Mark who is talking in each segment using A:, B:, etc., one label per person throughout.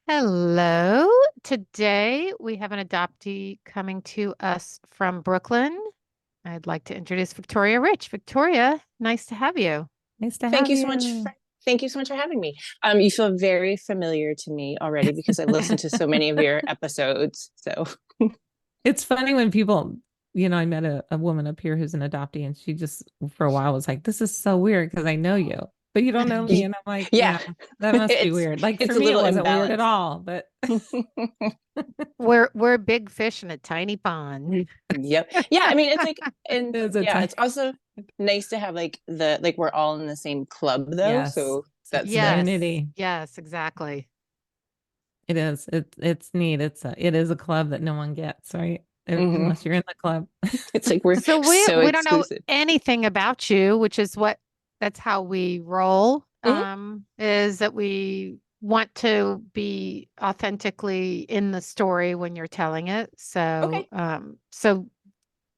A: Hello. Today we have an adoptee coming to us from Brooklyn. I'd like to introduce Victoria Rich. Victoria, nice to have you.
B: Nice to
C: Thank
B: have
C: you so much.
B: you.
C: Thank you so much for having me. You feel very familiar to me already because I listened to so many of your episodes. So,
B: It's funny when people, I met a woman up here who's an adoptee, and she just for a while was like, "This is so weird because I know you, but you don't know me." And I'm like,
C: yeah,
B: "Yeah, that must be
C: it's
B: weird." Like for
C: it's a
B: me, it
C: little
B: wasn't weird at
C: imbalanced.
B: all, but
A: We're big fish in a tiny pond.
C: Yep. Yeah. I mean, it's like, and
B: it's a
C: yeah,
B: time.
C: it's also nice to have like we're all in the same club though.
B: Yes,
C: So
B: it's a
C: that's nice.
A: Yes.
B: community.
A: Yes, exactly.
B: It is. It's neat. It is a club that no one gets, right?
C: Hmm.
B: Unless you're in the club.
C: It's like we're
A: So we
C: so
A: we don't know
C: exclusive.
A: anything about you, which is that's how we roll.
C: Hmm.
A: Is that we want to be authentically in the story when you're telling it. So
C: Okay.
A: so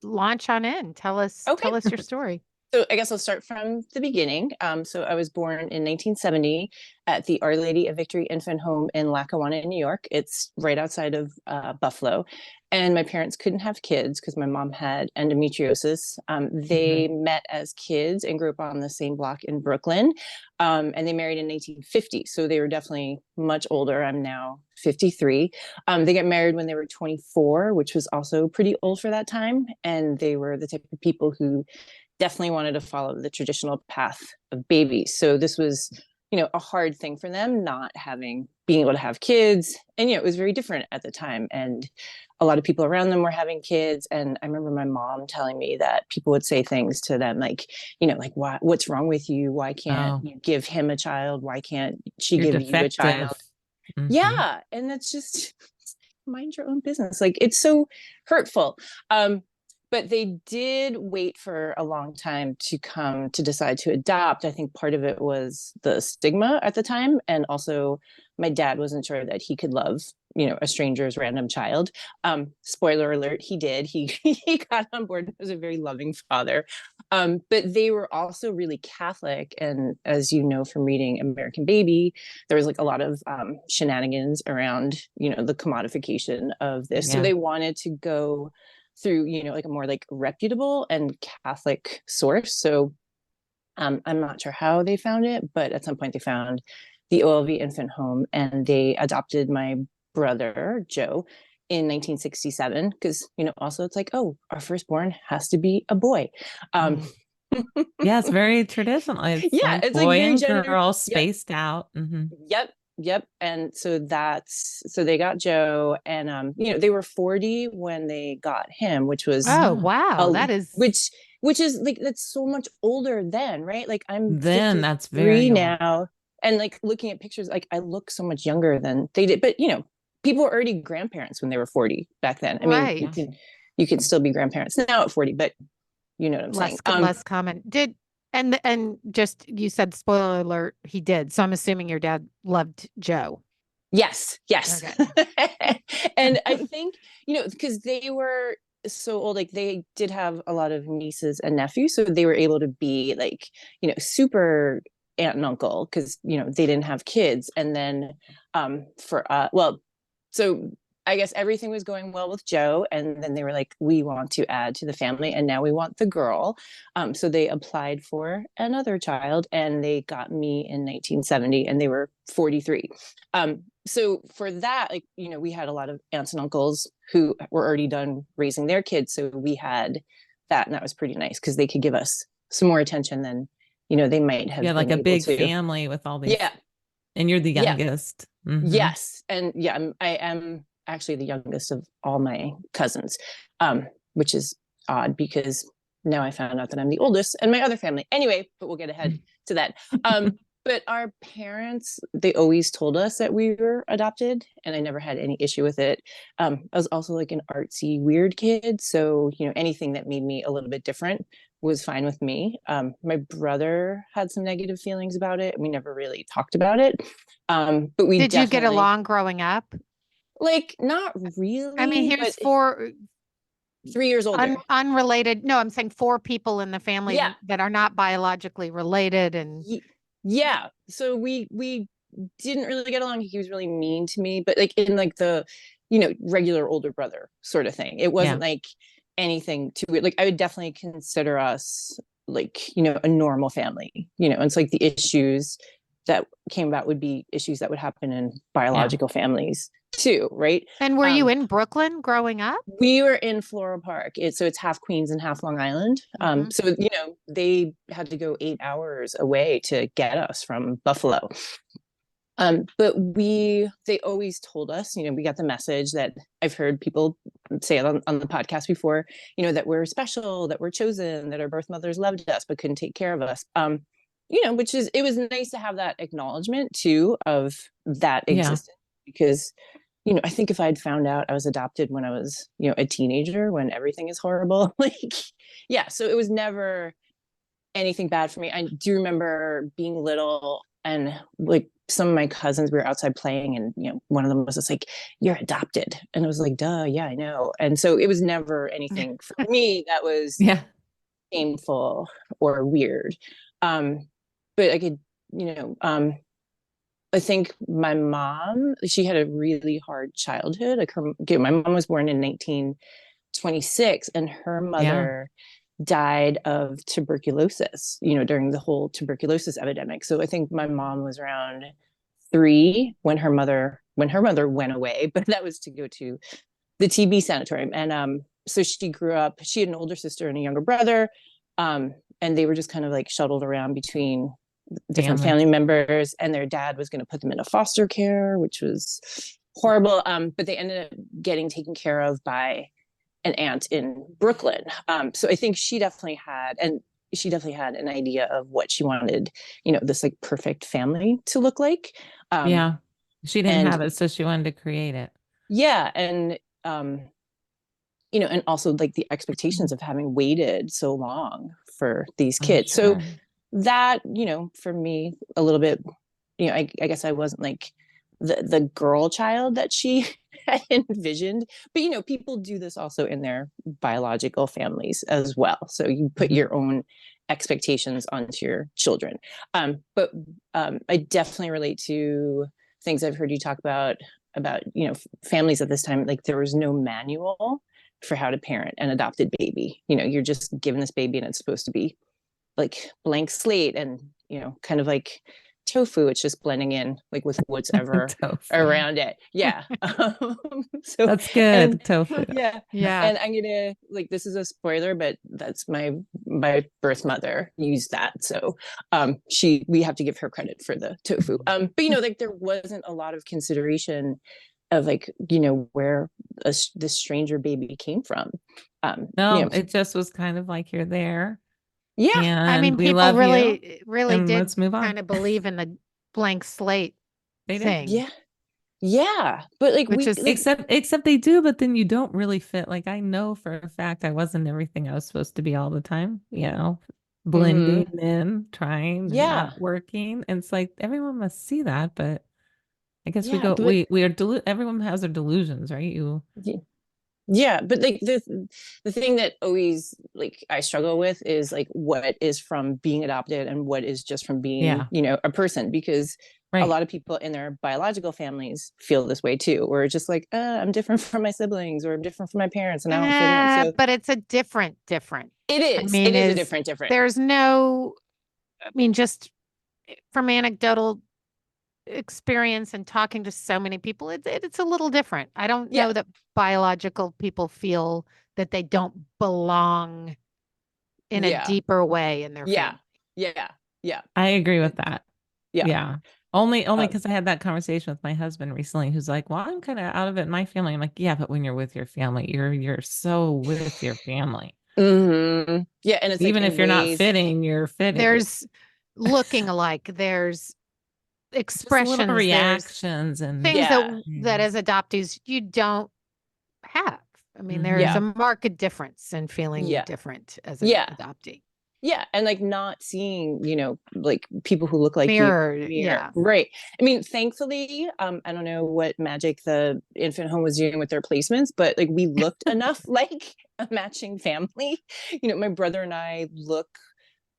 A: launch on in.
C: Okay.
A: Tell us your story.
C: So I guess I'll start from the beginning. So I was born in 1970 at the Our Lady of Victory Infant Home in Lackawanna, New York. It's right outside of Buffalo. And my parents couldn't have kids because my mom had endometriosis.
B: Mhm.
C: They met as kids and grew up on the same block in Brooklyn. And they married in 1950. So they were definitely much older. I'm now 53. They got married when they were 24, which was also pretty old for that time. And they were the type of people who definitely wanted to follow the traditional path of babies. So this was, a hard thing for them not being able to have kids. And, it was very different at the time. And a lot of people around them were having kids. And I remember my mom telling me that people would say things to them like, like, what's wrong with you? Why can't
B: Oh,
C: you give him a child? Why can't she
B: you're
C: give you a
B: defective.
C: child?
B: Hmm.
C: Yeah. And that's just mind your own business. Like it's so hurtful. But they did wait for a long time to come to decide to adopt. I think part of it was the stigma at the time. And also, my dad wasn't sure that he could love, a stranger's random child. Spoiler alert, he did. He got on board and was a very loving father. But they were also really Catholic. And as you know from reading American Baby, there was like a lot of shenanigans around, the commodification of this. So
B: Yeah.
C: they wanted to go through like a more like reputable and Catholic source. So I'm not sure how they found it, but at some point they found the OLV infant home and they adopted my brother Joe in 1967 because also it's like, oh, our firstborn has to be a boy. um
B: Mm. Yeah, it's very traditional. It's
C: yeah,
B: like
C: it's like
B: boy
C: very
B: and
C: gender.
B: girl
C: Yep.
B: spaced out.
C: Yep. And so they got Joe and they were 40 when they got him, which was
A: Oh,
B: Oh,
A: wow.
C: a
A: That is
C: which is like that's so much older then, right? Like I'm
B: then that's
C: 53
B: very old.
C: now and like looking at pictures, like I look so much younger than they did. But people were already grandparents when they were 40 back then. I mean,
B: Yeah.
A: right.
C: you can still be grandparents now at 40, but you know what I'm saying.
A: Less common. And just you said spoiler alert, he did. So I'm assuming your dad loved Joe.
C: Yes.
A: Okay.
C: And I think, because they were so old, like they did have a lot of nieces and nephews. So they were able to be like, super aunt and uncle because, they didn't have kids. And then so I guess everything was going well with Joe. And then they were like, we want to add to the family and now we want the girl. So they applied for another child and they got me in 1970 and they were 43. So for that, like, we had a lot of aunts and uncles who were already done raising their kids. So we had that and that was pretty nice because they could give us some more attention than, they might
B: Yeah,
C: have
B: like
C: been
B: a
C: able
B: big
C: to.
B: family with all these,
C: Yeah.
B: and you're the
C: Yeah.
B: youngest.
C: Yes, and yeah, I am actually the youngest of all my cousins, which is odd because now I found out that I'm the oldest and my other family. Anyway, but we'll get ahead to that. But our parents, they always told us that we were adopted, and I never had any issue with it. I was also like an artsy, weird kid, so anything that made me a little bit different was fine with me. My brother had some negative feelings about it. We never really talked about it. But we
A: Did you get
C: definitely
A: along growing up?
C: like not
A: I mean,
C: really,
A: here's
C: but
A: four
C: 3 years older.
A: unrelated. No, I'm saying four people in the family
C: Yeah.
A: that are not biologically related. And
C: Yeah. So we didn't really get along. He was really mean to me, but like in like the, regular older brother sort of thing. It wasn't like anything too weird. Like I would definitely consider us like, a normal family, and it's like the issues that came about would be issues that would happen in biological families too, right?
A: And were you in Brooklyn growing up?
C: We were in Floral Park. It's half Queens and half Long Island. So they had to go 8 hours away to get us from Buffalo. But they always told us, we got the message that I've heard people say it on the podcast before, that we're special, that we're chosen, that our birth mothers loved us but couldn't take care of us. It was nice to have that acknowledgement too of that existence, because I think if I'd found out I was adopted when I was, a teenager, when everything is horrible, so it was never anything bad for me. I do remember being little and like some of my cousins, we were outside playing, and one of them was just like, "You're adopted," and I was like, "Duh, yeah, I know." And so it was never anything for me that was painful or weird. But I could, I think my mom, she had a really hard childhood. Like my mom was born in 1926, and her mother died of tuberculosis, during the whole tuberculosis epidemic. So I think my mom was around 3 when her mother went away, but that was to go to the TB sanatorium. And so she grew up, she had an older sister and a younger brother. And they were just kind of like shuttled around between different family members, and their dad was going to put them into foster care, which was horrible. But they ended up getting taken care of by an aunt in Brooklyn. So I think she definitely had an idea of what she wanted, this like perfect family to look like.
B: She didn't have it, so she wanted to create it.
C: Yeah. And, and also like the expectations of having waited so long for these kids. So that, for me a little bit, I guess I wasn't like the girl child that she had envisioned, but people do this also in their biological families as well. So you put your own expectations onto your children. But I definitely relate to things I've heard you talk about, families at this time. Like there was no manual for how to parent an adopted baby. You're just given this baby and it's supposed to be like blank slate, and kind of like tofu, it's just blending in like with whatever around it. So
B: that's good. Tofu.
C: Yeah. And I'm gonna, like, this is a spoiler, but that's my birth mother used that, so we have to give her credit for the tofu. But like there wasn't a lot of consideration of like where this stranger baby came from.
B: No, it just was kind of like, you're there.
C: Yeah.
B: And
A: I mean,
B: we
A: people
B: love
A: really
B: and
A: did
B: let's move on.
A: kind of believe in the blank slate thing.
C: Yeah. But like
B: except they do, but then you don't really fit. Like I know for a fact I wasn't everything I was supposed to be all the time, blending in, trying, not working. And it's like everyone must see that, but I guess we are everyone has their delusions, right?
C: Yeah, but like the thing that always like I struggle with is like what is from being adopted and what is just from being a person, because a lot of people in their biological families feel this way too, where it's just like I'm different from my siblings, or I'm different from my parents, and I don't fit in. So
A: but it's a different.
C: It is.
A: I mean,
C: it is a different.
A: There's no. I mean, just from anecdotal experience and talking to so many people, it's a little different. I don't know that biological people feel that they don't belong in a deeper way in their family.
C: Yeah.
B: I agree with that.
C: Yeah.
B: Only because I had that conversation with my husband recently, who's like, "Well, I'm kind of out of it in my family." I'm like, "Yeah, but when you're with your family, you're so with your family."
C: Mm-hmm. Yeah, and it's
B: even
C: like
B: if you're not fitting, you're fitting.
A: There's looking alike. There's expressions,
B: reactions, and
A: things that as adoptees you don't have. I mean, there's a marked difference in feeling different as an adoptee.
C: Yeah, and like not seeing, like people who look like
A: mirror.
C: Yeah, right. I mean, thankfully, I don't know what magic the infant home was doing with their placements, but like we looked enough like a matching family. My brother and I look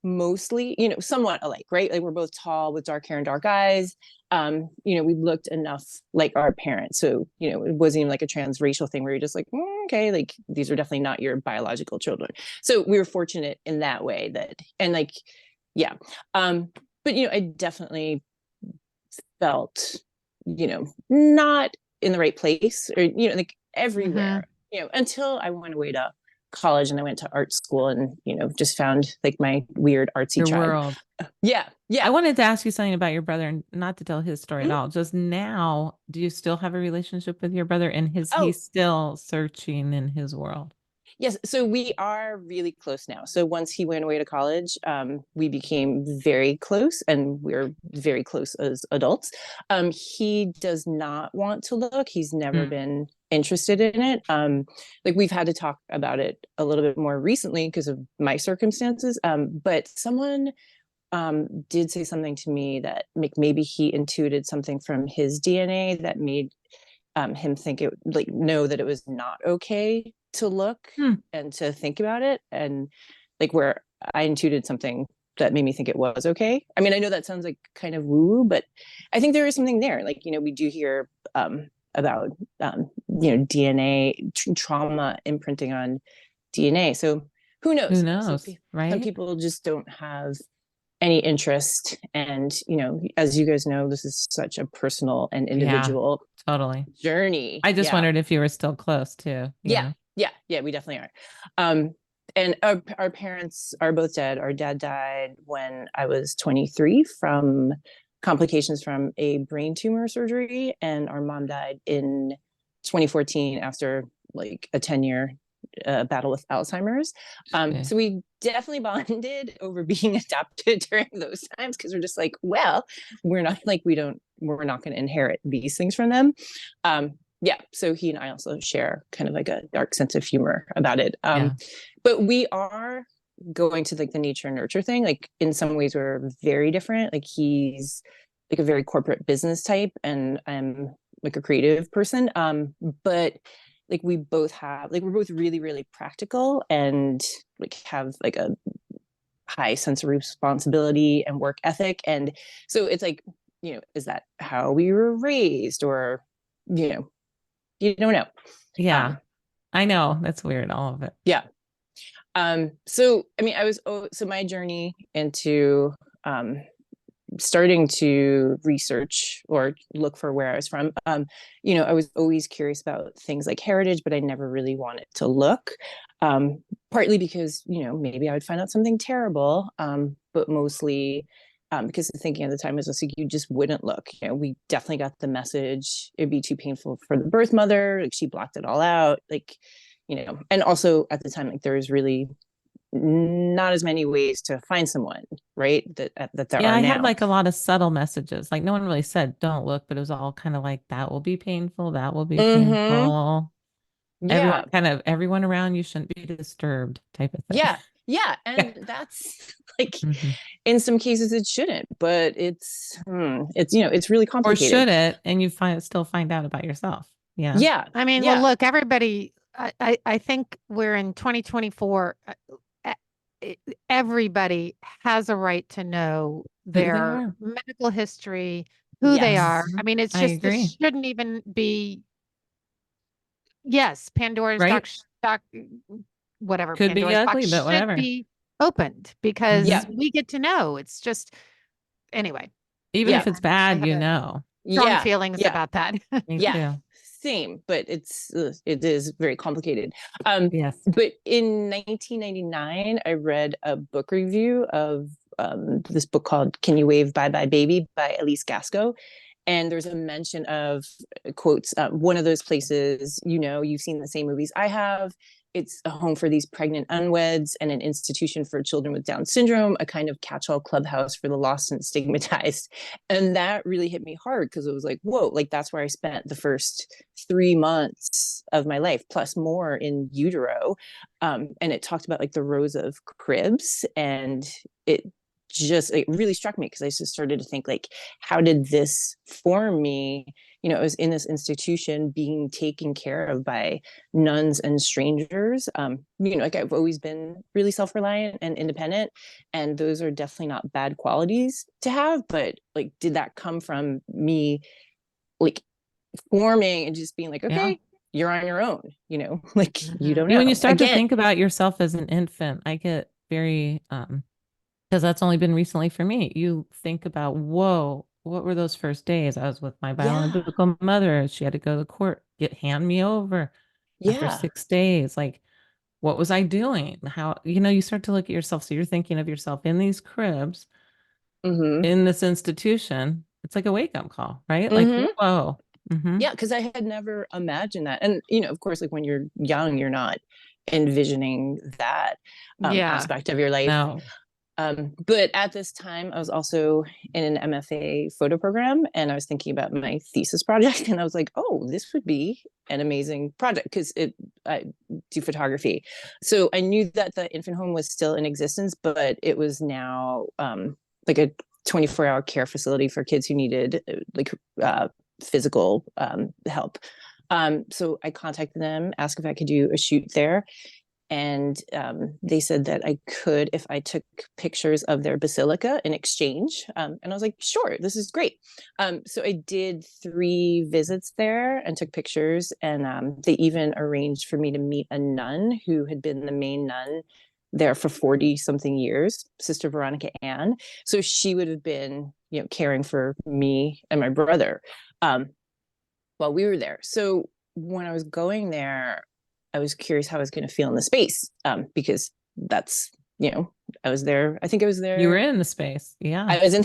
C: mostly, somewhat alike, right? Like we're both tall with dark hair and dark eyes. we looked enough like our parents. So, it wasn't even like a transracial thing where you're just like, okay, like these are definitely not your biological children. So we were fortunate in that way and like, yeah. But, I definitely felt, not in the right place or, like everywhere, until I went away to college and I went to art school and, just found like my weird artsy
B: Your
C: tribe.
B: world.
C: Yeah.
B: I wanted to ask you something about your brother, and not to tell his story at
C: Mhm.
B: all. Just now, do you still have a relationship with your brother? And
C: Oh,
B: he's still searching in his world?
C: yes. So we are really close now. So once he went away to college, we became very close and we're very close as adults. He does not want to look. He's never been interested in it. Like we've had to talk about it a little bit more recently because of my circumstances. But someone did say something to me that maybe he intuited something from his DNA that made him think it like know that it was not okay to look and to think about it, and like where I intuited something that made me think it was okay. I mean, I know that sounds like kind of woo, but I think there is something there. Like, we do hear about DNA trauma imprinting on DNA. So who knows?
B: Who knows,
C: Some
B: right?
C: people just don't have any interest, and as you guys know, this is such a personal and
B: Yeah,
C: individual
B: totally.
C: journey.
B: I just
C: Yeah.
B: wondered if you were still close too.
C: Yeah. Yeah, we definitely are. And our parents are both dead. Our dad died when I was 23 from complications from a brain tumor surgery, and our mom died in 2014 after like a 10-year battle with Alzheimer's. So we definitely bonded over being adopted during those times, because we're just like, well, we're not like we're not going to inherit these things from them. Yeah, so he and I also share kind of like a dark sense of humor about it. But we are going to like the nature and nurture thing. Like in some ways we're very different. Like he's like a very corporate business type and I'm like a creative person. But like we both have like we're both really, really practical and like have like a high sense of responsibility and work ethic. And so it's like, is that how we were raised, or you don't know.
B: Yeah, I know. That's weird, all of it.
C: Yeah. So I mean, so my journey into starting to research or look for where I was from, I was always curious about things like heritage, but I never really wanted to look. Partly because, maybe I would find out something terrible, but mostly because the thinking at the time was just like, you just wouldn't look. We definitely got the message it'd be too painful for the birth mother. Like she blocked it all out. Like, and also at the time, like there was really not as many ways to find someone, right? That there
B: Yeah,
C: are
B: I had
C: now.
B: like a lot of subtle messages. Like no one really said don't look, but it was all kind of like that will be painful, that will be
C: Mm-hmm.
B: painful.
C: Yeah.
B: Everyone around you shouldn't be disturbed type of thing.
C: Yeah. Yeah. And that's like
B: Mhm.
C: in some cases it shouldn't, but it's really
B: Or
C: complicated.
B: should it? And you still find out about yourself. Yeah.
C: Yeah.
A: I mean, well,
C: Yeah.
A: look, everybody, I think we're in 2024. Everybody has a right to know
B: Who they
A: their
B: are.
A: medical history, who they
C: Yes.
A: are. I mean, it's
B: I
A: just, this
B: agree.
A: shouldn't even be, yes, Pandora's
B: Right?
A: whatever,
B: Could be
A: Pandora's box
B: ugly, but
A: should
B: whatever.
A: be opened
C: Yeah.
A: because
B: Mhm.
A: we get to know. It's just, anyway.
B: Even
C: Yeah.
B: if it's
A: I
B: bad,
A: have strong
C: Yeah.
A: feelings
C: Yeah.
A: about that.
B: Me
C: Yeah.
B: too.
C: Same, but it is very complicated.
B: Yes.
C: But in 1999, I read a book review of this book called "Can You Wave Bye Bye Baby" by Elise Gasco, and there's a mention of quotes. One of those places, you've seen the same movies I have. It's a home for these pregnant unweds and an institution for children with Down syndrome, a kind of catch-all clubhouse for the lost and stigmatized. And that really hit me hard because it was like, whoa, like that's where I spent the first 3 months of my life, plus more in utero. And it talked about like the rows of cribs, and it it really struck me because I just started to think like, how did this form me? You know, I was in this institution being taken care of by nuns and strangers. You know, like I've always been really self-reliant and independent, and those are definitely not bad qualities to have. But like, did that come from me like forming and just being like,
B: Yeah.
C: okay, you're on your own, you know, like you don't
B: When you
C: know.
B: start to think about yourself as an infant, I get very because that's only been recently for me. You think about, whoa, what were those first days? I was with my
C: Yeah.
B: biological mother. She had to go to court, hand me over after
C: Yeah.
B: 6 days. Like, what was I doing? How, you start to look at yourself. So you're thinking of yourself in these cribs,
C: Mm-hmm.
B: in this institution. It's like a wake-up call, right? Like,
C: Mm-hmm.
B: whoa. Mm-hmm.
C: Yeah, because I had never imagined that. And, you know, of course, like when you're young, you're not envisioning that
A: Yeah.
C: aspect of your life.
B: No.
C: But at this time, I was also in an MFA photo program, and I was thinking about my thesis project, and I was like, "Oh, this would be an amazing project," because I do photography. So I knew that the infant home was still in existence, but it was now like a 24-hour care facility for kids who needed physical help. So I contacted them, asked if I could do a shoot there, and they said that I could if I took pictures of their basilica in exchange. And I was like, sure, this is great. So I did 3 visits there and took pictures. And they even arranged for me to meet a nun who had been the main nun there for 40 something years, Sister Veronica Ann. So she would have been, you know, caring for me and my brother while we were there. So when I was going there, I was curious how I was going to feel in the space because that's, you know, I was there. I think I was there.
B: You were in the space. Yeah.
C: I was in,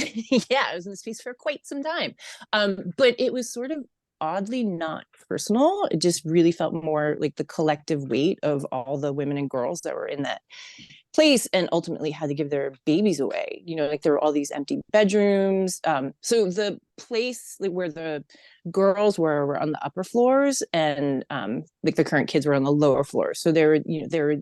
C: yeah, I was in the space for quite some time. But it was sort of oddly not personal. It just really felt more like the collective weight of all the women and girls that were in that place and ultimately had to give their babies away. You know, like there were all these empty bedrooms. So the place like where the girls were on the upper floors, and like the current kids were on the lower floors. So there were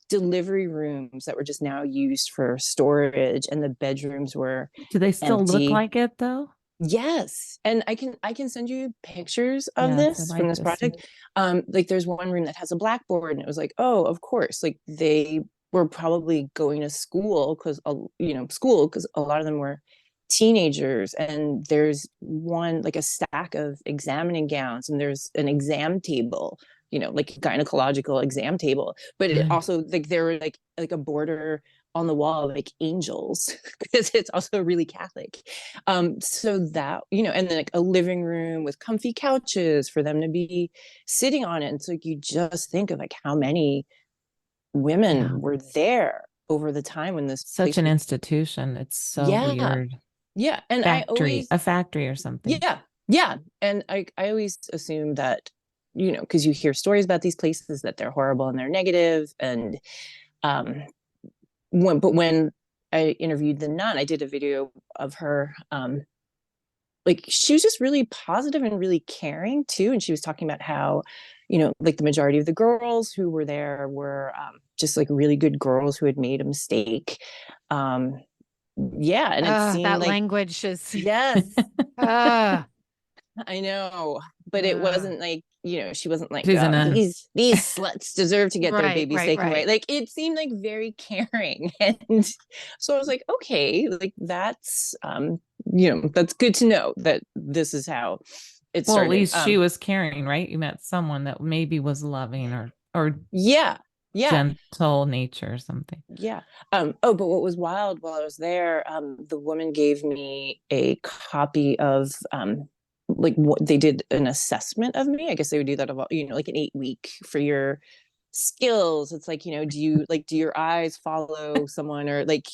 C: delivery rooms that were just now used for storage, and the bedrooms were
B: Do they still look
C: empty.
B: like it though?
C: Yes, and I can send you pictures of
B: Yes, I'd
C: this from
B: like
C: this
B: to see.
C: project. Like there's one room that has a blackboard, and it was like, oh, of course, like they were probably going to school because a lot of them were teenagers. And there's one like a stack of examining gowns, and there's an exam table, you know, like a gynecological exam table. But it also like there were like a border on the wall like angels because it's also really Catholic. So that, you know, and then like a living room with comfy couches for them to be sitting on it. And so like, you just think of like how many women
B: Yeah.
C: were there over the time when this
B: Such
C: place
B: an
C: was.
B: institution. It's so
C: Yeah.
B: weird.
C: Yeah. And I always,
B: A factory or something.
C: yeah. Yeah. And I always assume that, you know, because you hear stories about these places that they're horrible and they're negative. And um, when I interviewed the nun, I did a video of her. Like she was just really positive and really caring too. And she was talking about how, you know, like the majority of the girls who were there were just like really good girls who had made a mistake. Um, yeah, and it seemed
A: That
C: like
A: language is
C: yes,
A: uh,
C: I know, but it
A: uh,
C: wasn't like, you know, she wasn't like,
B: She's a
C: oh,
B: nun.
C: these sluts deserve to get their
A: right,
C: babies
A: right,
C: taken away.
A: right.
C: Like it seemed like very caring. And so I was like, okay, like that's you know, that's good to know that this is how it
B: Well, at
C: started.
B: least she was caring, right? You met someone that maybe was loving or
C: Yeah, yeah,
B: gentle nature or something.
C: yeah. Oh, but what was wild while I was there, the woman gave me a copy of like what they did an assessment of me. I guess they would do that about, you know, like an 8 week for your skills. It's like, you know, do your eyes follow someone or like,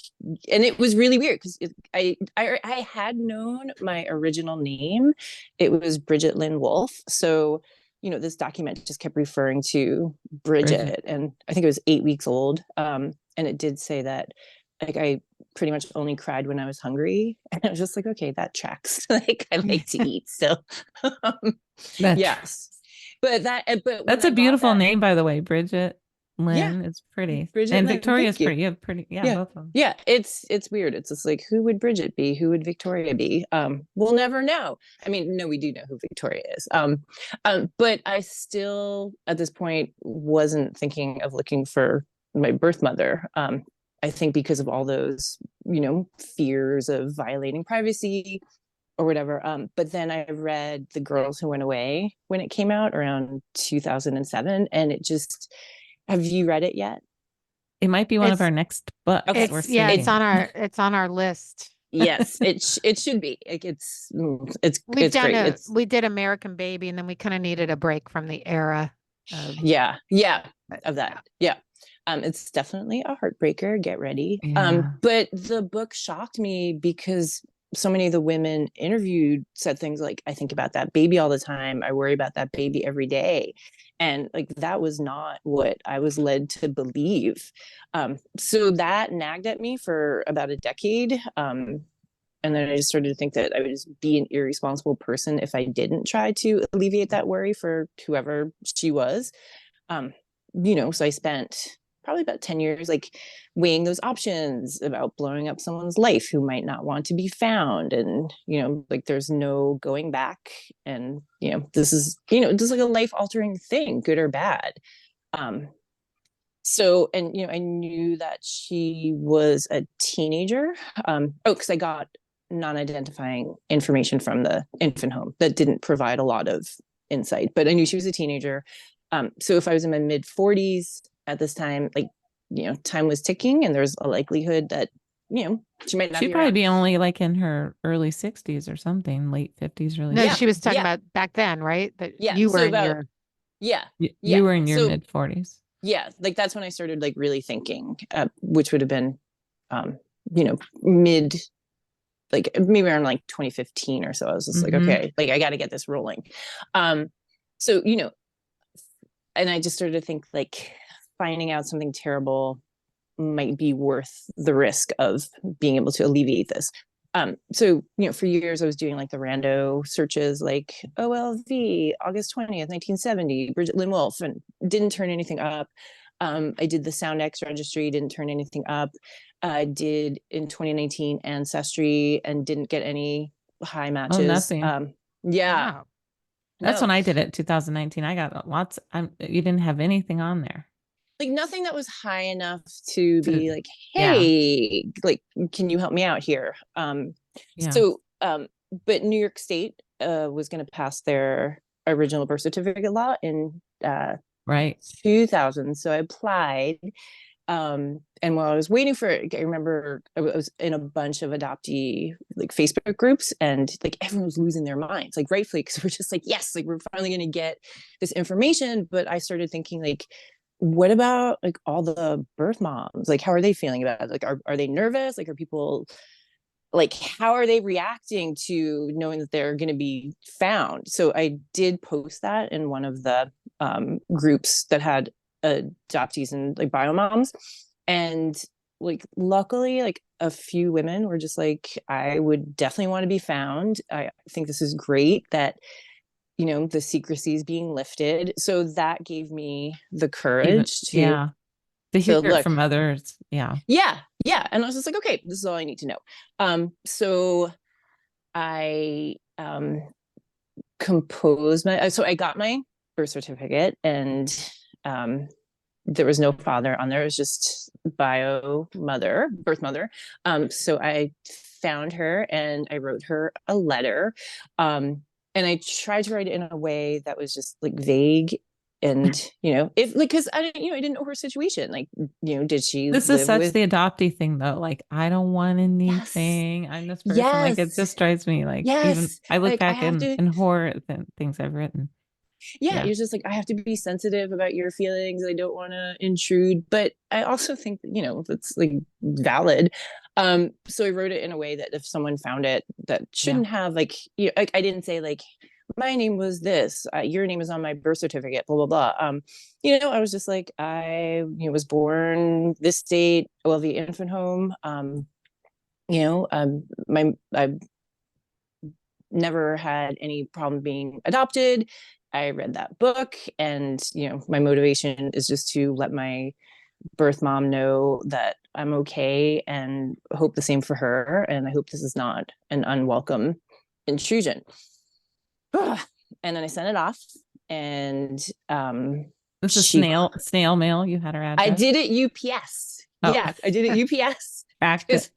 C: and it was really weird because I had known my original name. It was Bridget Lynn Wolfe. So, you know, this document just kept referring to
B: Bridget.
C: Bridget, and I think it was 8 weeks old. And it did say that like I pretty much only cried when I was hungry. And I was just like, okay, that tracks. Like I like to eat. So
B: That
C: yes. But
B: That's
C: when I
B: a
C: got
B: beautiful
C: that,
B: name, by the way, Bridget.
C: Yeah.
B: Lynn is pretty.
C: Bridget
B: And
C: Lynn,
B: Victoria's
C: thank you.
B: pretty. You have pretty, yeah,
C: Yeah.
B: both of them.
C: Yeah, it's weird. It's just like, who would Bridget be? Who would Victoria be? We'll never know. I mean, no, we do know who Victoria is. But I still at this point wasn't thinking of looking for my birth mother. I think because of all those, fears of violating privacy or whatever. But then I read The Girls Who Went Away when it came out around 2007, and it just, have you read it yet?
B: It might be one of
A: It's
B: our next books.
C: Okay.
B: We're
A: it's
B: saving.
A: it's on our list.
C: Yes, it should be. Like
A: We've
C: it's
A: done
C: great. It's
A: we did American Baby, and then we kind of needed a break from the era of
C: yeah, of
A: yeah.
C: that. Yeah. It's definitely a heartbreaker. Get ready.
B: Yeah.
C: But the book shocked me because so many of the women interviewed said things like, I think about that baby all the time. I worry about that baby every day. And like that was not what I was led to believe. So that nagged at me for about a decade. And then I just started to think that I would just be an irresponsible person if I didn't try to alleviate that worry for whoever she was. So I spent probably about 10 years like weighing those options about blowing up someone's life who might not want to be found. And, like there's no going back. And, this is, just like a life altering thing, good or bad. And I knew that she was a teenager. Because I got non-identifying information from the infant home that didn't provide a lot of insight, but I knew she was a teenager. So if I was in my mid 40s at this time, like, time was ticking and there's a likelihood that, she might not
B: She'd
C: be
B: probably
C: around.
B: be only like in her early 60s or something, late 50s, really.
A: No,
C: Yeah.
A: she was talking about back then, right? That
C: Yeah.
A: you were
C: So
A: in
C: about,
A: your
C: yeah.
B: You were in your
C: So
B: mid 40s.
C: yeah, like that's when I started like really thinking, which would have been, mid, like maybe around like 2015 or so. I was just like, okay, like I got to get this rolling. So, and I just started to think like finding out something terrible might be worth the risk of being able to alleviate this. So, for years I was doing like the rando searches, like OLV, August 20th, 1970, Bridget Lynn Wolfe, and didn't turn anything up. I did the Sound X registry, didn't turn anything up. I did in 2019 Ancestry and didn't get any high matches.
B: Oh, nothing.
C: Yeah.
A: wow.
B: That's
C: No.
B: when I did it, 2019. I got lots. You didn't have anything on there.
C: Like nothing that was high enough to be like,
B: yeah.
C: hey, like, can you help me out here?
B: Yeah.
C: So, but New York State was going to pass their original birth certificate law in
B: Right.
C: 2000. So I applied. And while I was waiting for it, I remember I was in a bunch of adoptee like Facebook groups, and like everyone was losing their minds, like rightfully, because we're just like, yes, like we're finally going to get this information. But I started thinking like, what about like all the birth moms? Like, how are they feeling about it? Like, are they nervous? Like, are people like, how are they reacting to knowing that they're going to be found? So I did post that in one of the groups that had adoptees and like bio moms. And like, luckily, like a few women were just like, I would definitely want to be found. I think this is great that, the secrecy is being lifted. So that gave me the courage
B: to hear it
C: look
B: from others. Yeah.
C: Yeah. And I was just like, okay, this is all I need to know. So I so I got my birth certificate, and there was no father on there. It was just birth mother. So I found her and I wrote her a letter. And I tried to write it in a way that was just like vague. And, if like, cause I didn't know her situation. Like, did she
B: This
C: live
B: is such
C: with
B: the adoptee thing though. Like, I don't want anything. I'm this person. Like, it just drives me like, even I look
C: like, I
B: back
C: have to,
B: in horror at things I've written.
C: you're just like, I have to be sensitive about your feelings. I don't want to intrude, but I also think that, that's like valid. So I wrote it in a way that if someone found it, that shouldn't have like, I didn't say like, my name was this, your name is on my birth certificate, blah, blah, blah. I was just like, I was born this date, OLV infant home. I've never had any problem being adopted. I read that book, and my motivation is just to let my birth mom know that I'm okay, and hope the same for her, and I hope this is not an unwelcome intrusion. And then I sent it off, and
B: This is
C: she
B: snail mail. You had her
C: I
B: address.
C: did it UPS.
B: Oh.
C: Yeah, I did it UPS.
B: Practice.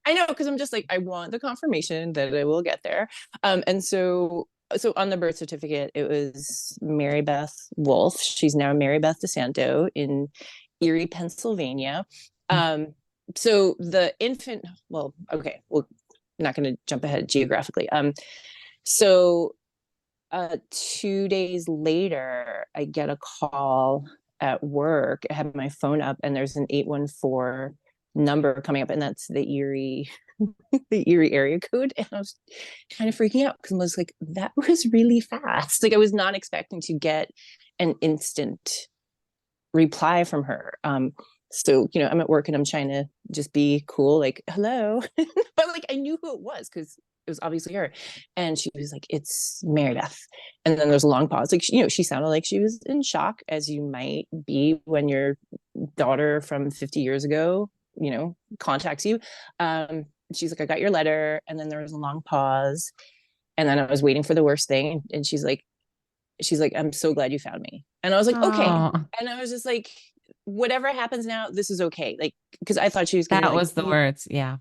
C: I know, because I'm just like, I want the confirmation that it will get there. And so on the birth certificate, it was Mary Beth Wolf. She's now Mary Beth DeSanto in Erie, Pennsylvania. So the infant, well, okay, well, I'm not going to jump ahead geographically. So 2 days later, I get a call at work. I have my phone up, and there's an 814 number coming up, and that's the Erie the Erie area code. And I was kind of freaking out, because I was like, that was really fast. Like, I was not expecting to get an instant reply from her. So I'm at work, and I'm trying to just be cool, like, hello. But like, I knew who it was, because it was obviously her. And she was like, it's Mary Beth. And then there's a long pause. Like, she sounded like she was in shock, as you might be when your daughter from 50 years ago contacts you. She's like, I got your letter. And then there was a long pause, and then I was waiting for the worst thing, and she's like, I'm so glad you found me. And I was like, okay. And I was just like, whatever happens now, this is okay. Like, because I thought she was gonna
B: that was the words. Yeah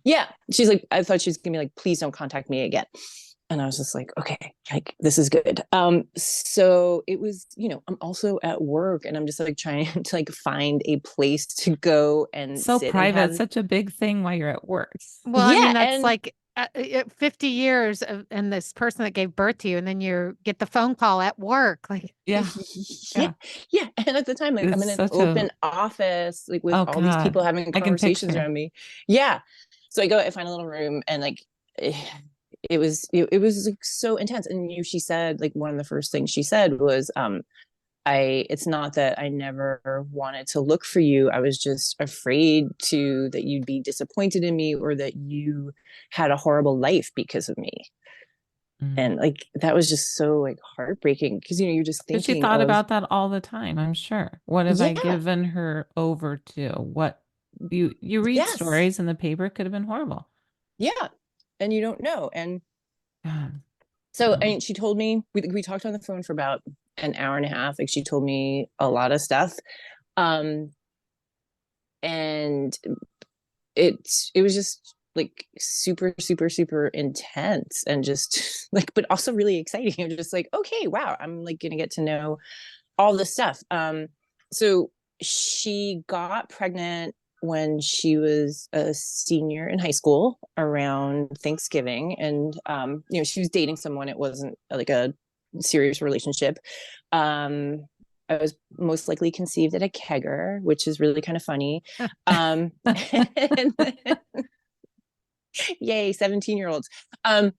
C: she's like, I thought she was gonna be like, please don't contact me again. And I was just like, okay, like, this is good. So it was, I'm also at work, and I'm just like trying to like find a place to go and
B: so
C: sit
B: private.
C: and have...
B: Such a big thing while you're at work.
A: Well, I mean, that's like 50 years and this person that gave birth to you, and then you get the phone call at work. Like,
B: yeah.
C: And at the time, like, I'm in an open office, like, with all these people having conversations around me. Yeah. So I go, I find a little room, and like, it was like so intense. And she said, like, one of the first things she said was, it's not that I never wanted to look for you. I was just afraid that you'd be disappointed in me, or that you had a horrible life because of me. And like, that was just so like heartbreaking, because you're just thinking,
B: she thought about that all the time, I'm sure. What have I given her over to? What you read stories in the paper, could have been horrible. Yeah.
C: And you don't know. And so, I mean, she told me, we talked on the phone for about an hour and a half. Like, she told me a lot of stuff. And it was just like super, super, super intense, and just like, but also really exciting. I'm just like, okay, wow, I'm like gonna get to know all this stuff. So she got pregnant when she was a senior in high school, around Thanksgiving. And she was dating someone. It wasn't like a serious relationship. I was most likely conceived at a kegger, which is really kind of funny. And yay, 17-year-olds. And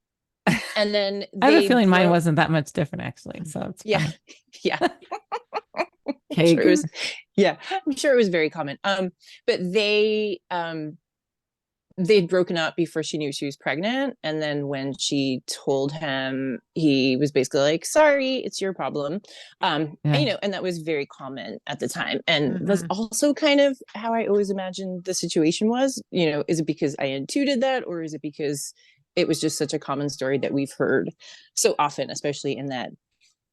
C: then
B: I have a feeling mine wasn't that much different, actually. So it's
C: yeah.
B: Kegger.
C: I'm sure it was very common. But they'd broken up before she knew she was pregnant. And then when she told him, he was basically like, sorry, it's your problem. And that was very common at the time. And that's also kind of how I always imagined the situation was. Is it because I intuited that, or is it because it was just such a common story that we've heard so often, especially in that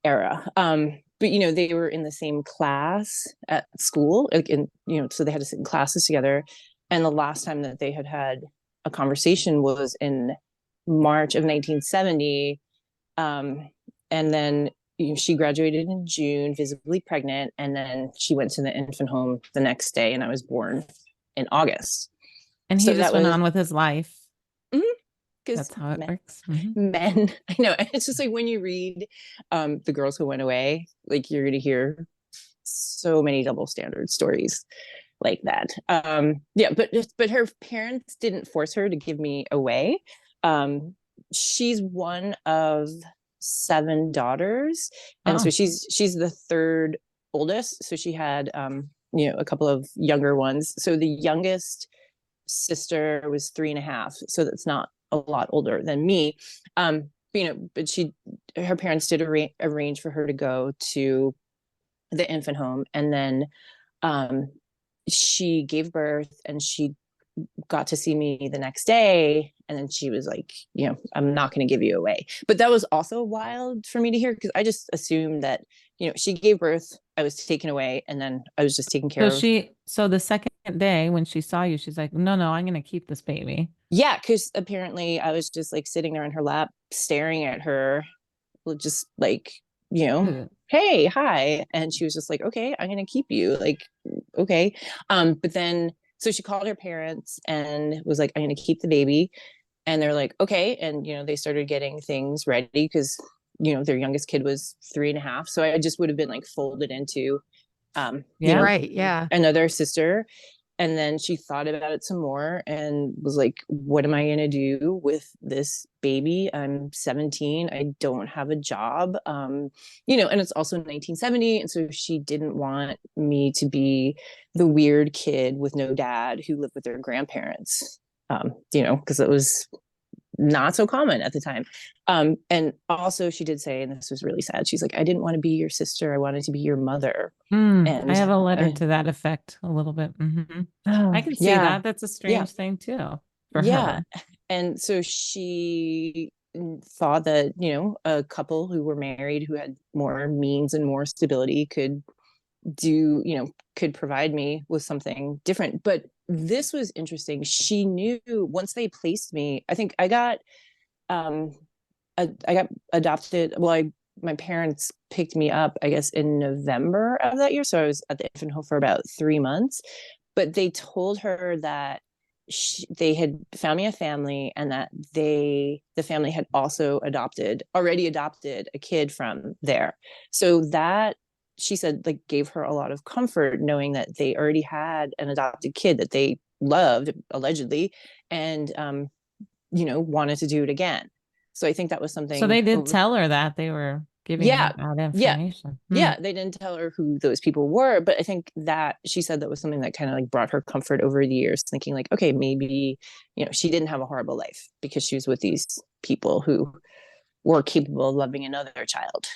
C: era? But they were in the same class at school, like, so they had to sit in classes together. And the last time that they had a conversation was in March of 1970. And then she graduated in June, visibly pregnant. And then she went to the infant home the next day, and I was born in August.
B: And he just went on with his life.
C: That's
B: how it works.
C: Men, I know. It's just like, when you read The Girls Who Went Away, like, you're going to hear so many double standard stories like that. But her parents didn't force her to give me away. She's one of 7 daughters, and so she's the third oldest. So she had a couple of younger ones. So the youngest sister was 3.5, so that's not a lot older than me. but her parents did arrange for her to go to the infant home, and then she gave birth, and she got to see me the next day, and then she was like, I'm not going to give you away. But that was also wild for me to hear, because I just assumed that she gave birth, I was taken away, and then I was just taken care of.
B: So the second day when she saw you, she's like, no, I'm going to keep this baby.
C: Yeah, because apparently I was just like sitting there in her lap staring at her, just like, hey, hi. And she was just like, okay, I'm going to keep you, like, okay. But then, so she called her parents and was like, I'm going to keep the baby. And they're like, okay. And, they started getting things ready, because, their youngest kid was 3.5. So I just would have been like folded into,
A: right. Yeah.
C: another sister. And then she thought about it some more and was like, what am I going to do with this baby? I'm 17. I don't have a job. And it's also 1970. And so she didn't want me to be the weird kid with no dad who lived with their grandparents, because it was not so common at the time. And also she did say, and this was really sad, she's like, I didn't want to be your sister. I wanted to be your mother. And
B: I have a letter to that effect a little bit. Mm-hmm. I can see that. That's a strange thing too for her.
C: And so she thought that, a couple who were married, who had more means and more stability, could provide me with something different. But this was interesting. She knew once they placed me, I think I got adopted. Well, my parents picked me up, I guess, in November of that year. So I was at the infant home for about 3 months, but they told her that they had found me a family, and that the family had also already adopted a kid from there. So that, she said, like, gave her a lot of comfort, knowing that they already had an adopted kid that they loved, allegedly, and wanted to do it again. So I think that was something.
B: So they did tell her that they were giving her that information.
C: Yeah, they didn't tell her who those people were, but I think that she said that was something that kind of like brought her comfort over the years, thinking like, okay, maybe she didn't have a horrible life because she was with these people who were capable of loving another child.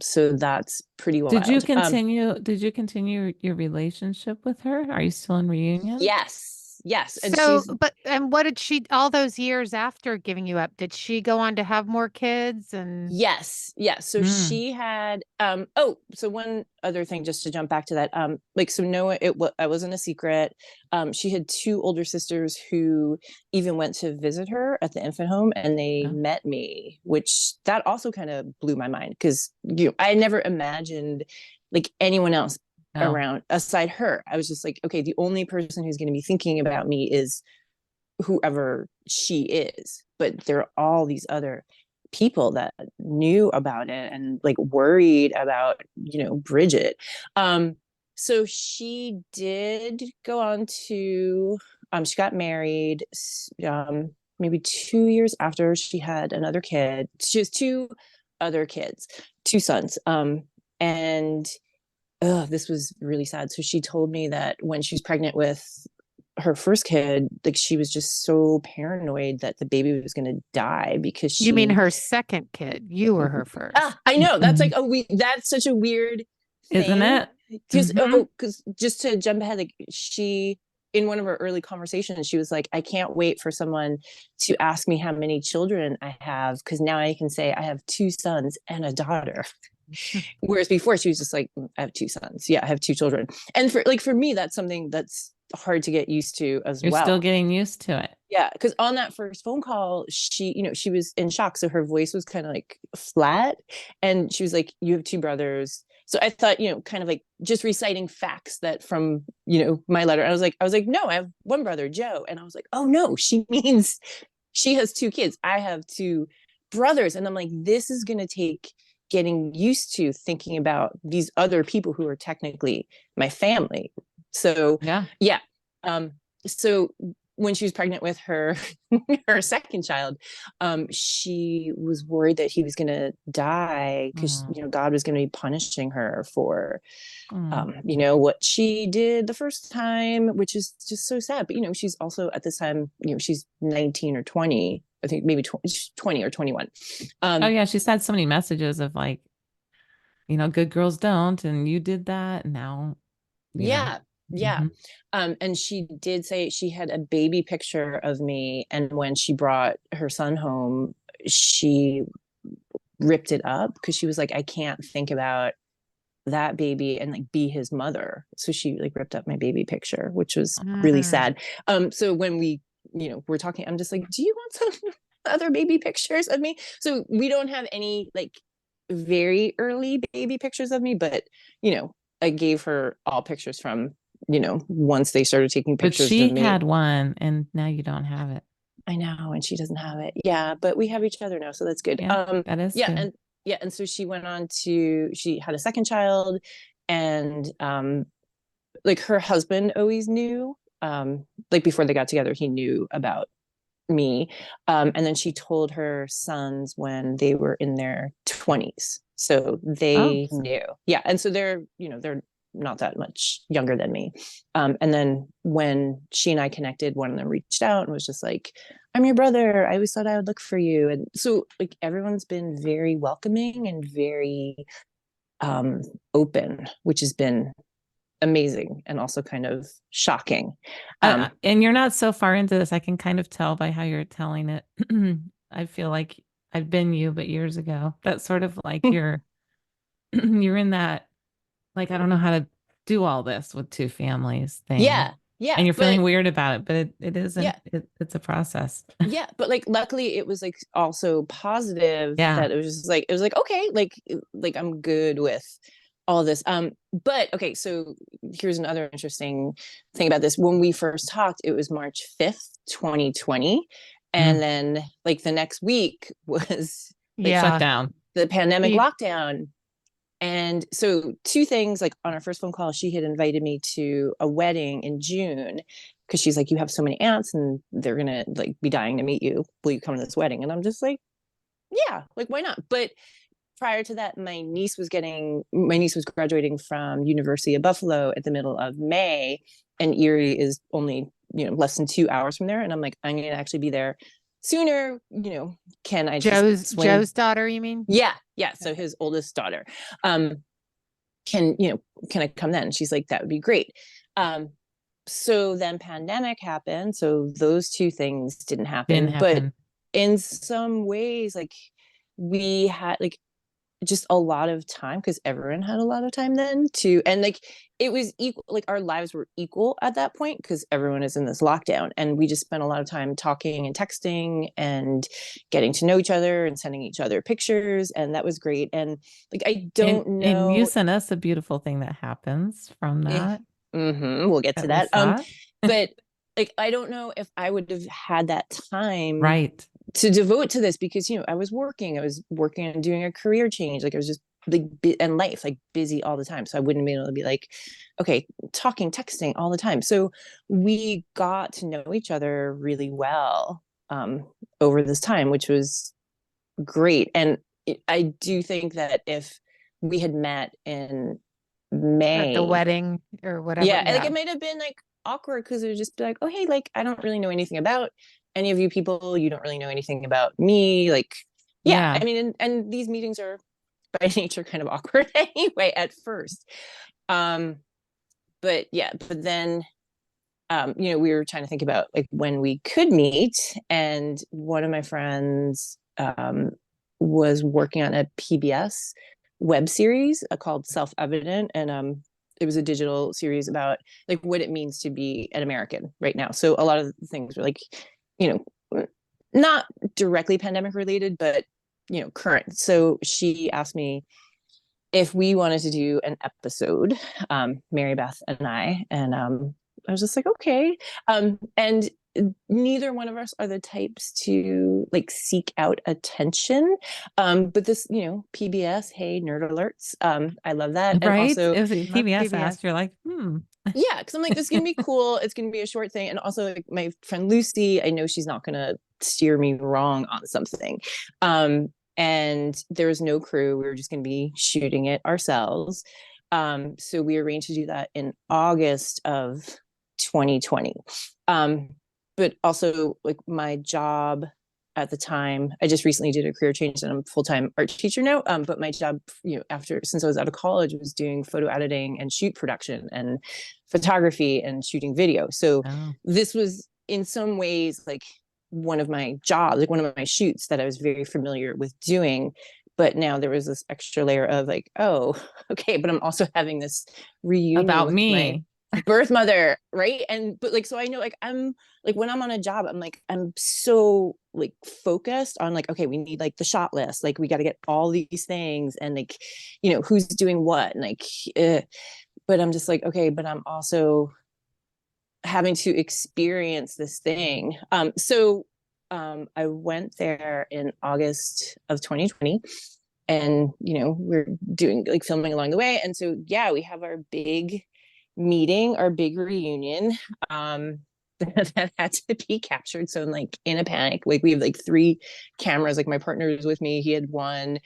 C: So that's pretty wild.
B: Did you continue your relationship with her? Are you still in reunion?
C: Yes.
A: And what did she, all those years after giving you up, did she go on to have more kids? And
C: yes. So she had, so one other thing, just to jump back to that, so Noah, I wasn't a secret. She had 2 older sisters who even went to visit her at the infant home, and they met me, which that also kind of blew my mind, because I never imagined like anyone else around aside her. I was just like, okay, the only person who's going to be thinking about me is whoever she is, but there are all these other people that knew about it and like worried about Bridget. So she did go on to she got married maybe 2 years after she had another kid. She has 2 other kids, 2 sons. And this was really sad. So she told me that when she was pregnant with her first kid, like, she was just so paranoid that the baby was going to die, because
A: You mean her second kid? You were her first.
C: I know. That's like, that's such a weird thing.
B: Isn't it?
C: Because just to jump ahead, like, she, in one of our early conversations, she was like, I can't wait for someone to ask me how many children I have, because now I can say I have 2 sons and a daughter. Whereas before she was just like, I have 2 sons. Yeah, I have 2 children. And for me, that's something that's hard to get used to as well.
B: You're still getting used to it.
C: Yeah, because on that first phone call, she was in shock. So her voice was kind of like flat. And she was like, you have 2 brothers. So I thought, kind of like just reciting facts that from, my letter. I was like, no, I have 1 brother, Joe. And I was like, oh no, she means she has 2 kids. I have 2 brothers. And I'm like, this is going to take getting used to, thinking about these other people who are technically my family. So so when she was pregnant with her her second child, she was worried that he was going to die, because God was going to be punishing her for what she did the first time, which is just so sad. But she's also, at this time, she's 19 or 20, I think maybe 20 or 21.
B: Oh yeah, she's had so many messages of like, good girls don't, and you did that. And now, you know.
C: Yeah. Yeah.
B: Mhm.
C: And she did say she had a baby picture of me. And when she brought her son home, she ripped it up because she was like, I can't think about that baby and like be his mother. So she like ripped up my baby picture, which was really sad. So when we're talking, I'm just like, do you want some other baby pictures of me? So we don't have any like very early baby pictures of me, but I gave her all pictures from, once they started taking
B: But
C: pictures of
B: she
C: me.
B: had one, and now you don't have it.
C: I know, and she doesn't have it. Yeah, but we have each other now, so that's good.
B: Yeah, that is
C: Yeah,
B: good.
C: and so she went on to she had a second child, and like her husband always knew, like before they got together, he knew about me. And then she told her sons when they were in their 20s. So
B: Oh,
C: they knew. Yeah. And so they're not that much younger than me. And then when she and I connected, one of them reached out and was just like, I'm your brother. I always thought I would look for you. And so like everyone's been very welcoming and very open, which has been amazing and also kind of shocking.
B: and you're not so far into this. I can kind of tell by how you're telling it. I feel like I've been you, but years ago. That's sort of like you're in that, like, I don't know how to do all this with two families thing.
C: Yeah. Yeah.
B: And you're feeling
C: But
B: weird about it, but it
C: yeah,
B: isn't. It's a process.
C: yeah, but like luckily it was like also positive
B: Yeah.
C: that it was like okay, like I'm good with all this. But okay, so here's another interesting thing about this. When we first talked, it was March 5th, 2020, and
B: Mm.
C: then like the next week was like
A: Yeah.
B: Shutdown.
C: the pandemic
A: We-
C: lockdown. And so two things, like on our first phone call, she had invited me to a wedding in June because she's like, you have so many aunts and they're going to like be dying to meet you. Will you come to this wedding? And I'm just like, yeah, like why not? But prior to that, my niece was graduating from University of Buffalo at the middle of May, and Erie is only, less than 2 hours from there. And I'm like, I'm going to actually be there sooner. Can I just swing?
A: Joe's daughter, you mean?
C: Yeah. Yeah. So his oldest daughter. Um, can I come then? She's like, that would be great. So then pandemic happened. So those two things didn't
B: Didn't
C: happen. But
B: happen.
C: in some ways, like we had like just a lot of time because everyone had a lot of time then too. And like it was equal, like our lives were equal at that point because everyone is in this lockdown. And we just spent a lot of time talking and texting and getting to know each other and sending each other pictures. And that was great. And like I don't
B: And you
C: know
B: sent us a beautiful thing that happens from that
C: we'll get to
B: we
C: that.
B: saw.
C: But like I don't know if I would have had that time
B: Right.
C: to devote to this because I was working and doing a career change. Like I was just like and life like busy all the time, so I wouldn't be able to be like okay, texting all the time. So we got to know each other really well over this time, which was great. And I do think that if we had met in
A: At the
C: May,
A: wedding or whatever.
C: yeah, and like
A: Yeah.
C: it might have been like awkward because it would just be like, oh hey, like I don't really know anything about any of you people. You don't really know anything about me. Like, yeah,
B: Yeah.
C: I mean, and these meetings are by nature kind of awkward anyway at first. But yeah, but then we were trying to think about like when we could meet, and one of my friends was working on a PBS web series called Self-Evident, and it was a digital series about like what it means to be an American right now. So a lot of the things were like, not directly pandemic related, but current. So she asked me if we wanted to do an episode, Mary Beth and and I was just like, okay. And neither one of us are the types to like seek out attention. But this, PBS, hey, nerd alerts. I love that. And
B: Right.
C: also,
B: It was a
A: Love
B: PBS
A: PBS.
B: asked. You're like,
C: yeah, because I'm like, this is gonna be cool. It's gonna be a short thing. And also like my friend Lucy, I know she's not gonna steer me wrong on something. And there was no crew. We were just gonna be shooting it ourselves. So we arranged to do that in August of 2020. But also like my job at the time. I just recently did a career change and I'm a full-time art teacher now. But my job, since I was out of college, was doing photo editing and shoot production and photography and shooting video. So this was in some ways like one of my jobs, like one of my shoots that I was very familiar with doing. But now there was this extra layer of like, oh, okay, but I'm also having this reunion
B: about
C: with
B: me.
C: my birth mother, right? But like, so I know, like, I'm like, when I'm on a job, I'm so like focused on like, okay, we need like the shot list, like we got to get all these things, and like, who's doing what, and like, but I'm just like, okay, but I'm also having to experience this thing. I went there in August of 2020, and we're doing like filming along the way, and so yeah, we have our big meeting, our big reunion, that had to be captured. So I'm like in a panic, like we have like 3 cameras, like my partner was with me, he had one,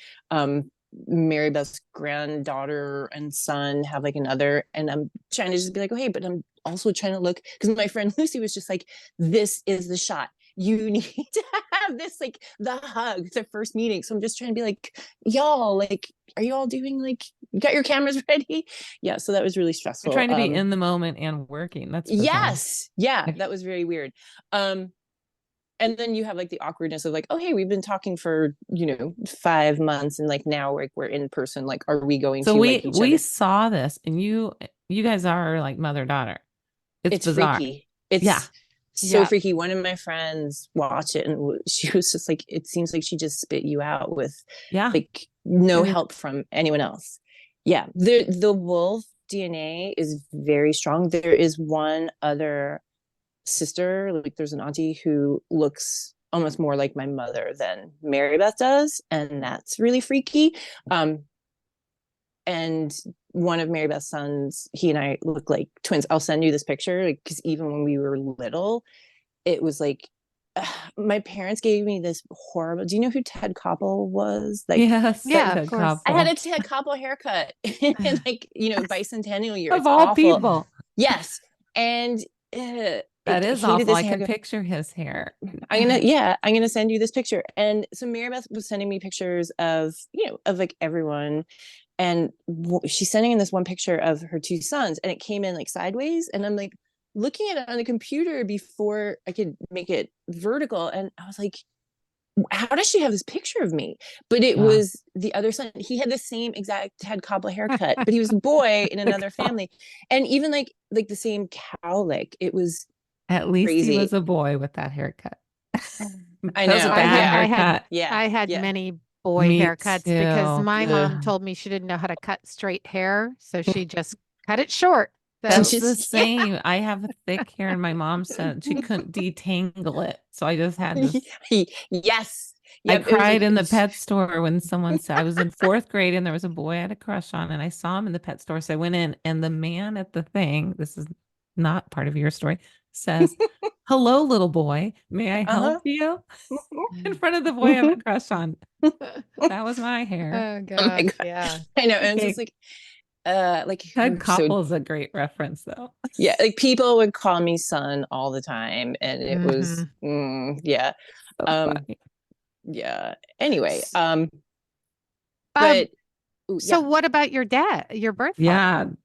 C: Mary Beth's granddaughter and son have like another, and I'm trying to just be like, oh hey, but I'm also trying to look, because my friend Lucy was just like, this is the shot, you need to have this, like the hug, the first meeting. So I'm just trying to be like, y'all, like, are you all doing, like, you got your cameras ready? Yeah, so that was really stressful.
B: You're trying to be in the moment and working. That's bizarre.
C: Yes, yeah, that was very weird. And then you have like the awkwardness of like, oh hey, we've been talking for 5 months, and like now we're in person, like, are we going
B: so
C: to
B: we
C: like each
B: we
C: other?
B: saw this, and you guys are like mother-daughter. It's bizarre.
C: Freaky. It's
B: yeah
C: so freaky. One of my friends watched it, and she was just like, it seems like she just spit you out with like no help from anyone else. Yeah, the wolf DNA is very strong. There is one other sister, like there's an auntie who looks almost more like my mother than Mary Beth does, and that's really freaky. And one of Mary Beth's sons, he and I look like twins. I'll send you this picture, like, because even when we were little, it was like, my parents gave me this horrible. Do you know who Ted Koppel was? Like,
B: yes,
A: yeah,
B: Ted
A: of course.
B: Koppel.
C: I had a Ted Koppel haircut in like bicentennial year.
B: Of
C: it's
B: all
C: awful.
B: people.
C: Yes, and
B: that is awful. I can picture his hair.
C: I'm gonna send you this picture. And so Mary Beth was sending me pictures of of like everyone, and she's sending in this one picture of her 2 sons, and it came in like sideways, and I'm like looking at it on the computer before I could make it vertical, and I was like, how does she have this picture of me? But it was the other son. He had the same exact Ted Koppel haircut, but he was a boy in another family, and even like the same cowlick. It was
B: at least
C: crazy.
B: He was a boy with that haircut.
C: I know.
B: That was a bad haircut.
A: I had many boy haircuts
B: too.
A: because my mom told me she didn't know how to cut straight hair, so she just cut it short.
B: That's the same. I have thick hair, and my mom said she couldn't detangle it, so I just had to.
C: Yes.
B: Yep, I cried in the pet store when someone said, I was in 4th grade and there was a boy I had a crush on, and I saw him in the pet store. So I went in, and the man at the thing, this is not part of your story, says, hello, little boy, may I help you? In front of the boy I have a crush on. That was my hair.
A: Oh gosh, yeah.
C: I know. And it's just like
B: Ted Koppel is a great reference though.
C: Yeah, like people would call me son all the time, and it was yeah.
B: So
C: yeah. Anyway,
A: but so what about your dad, your birth father?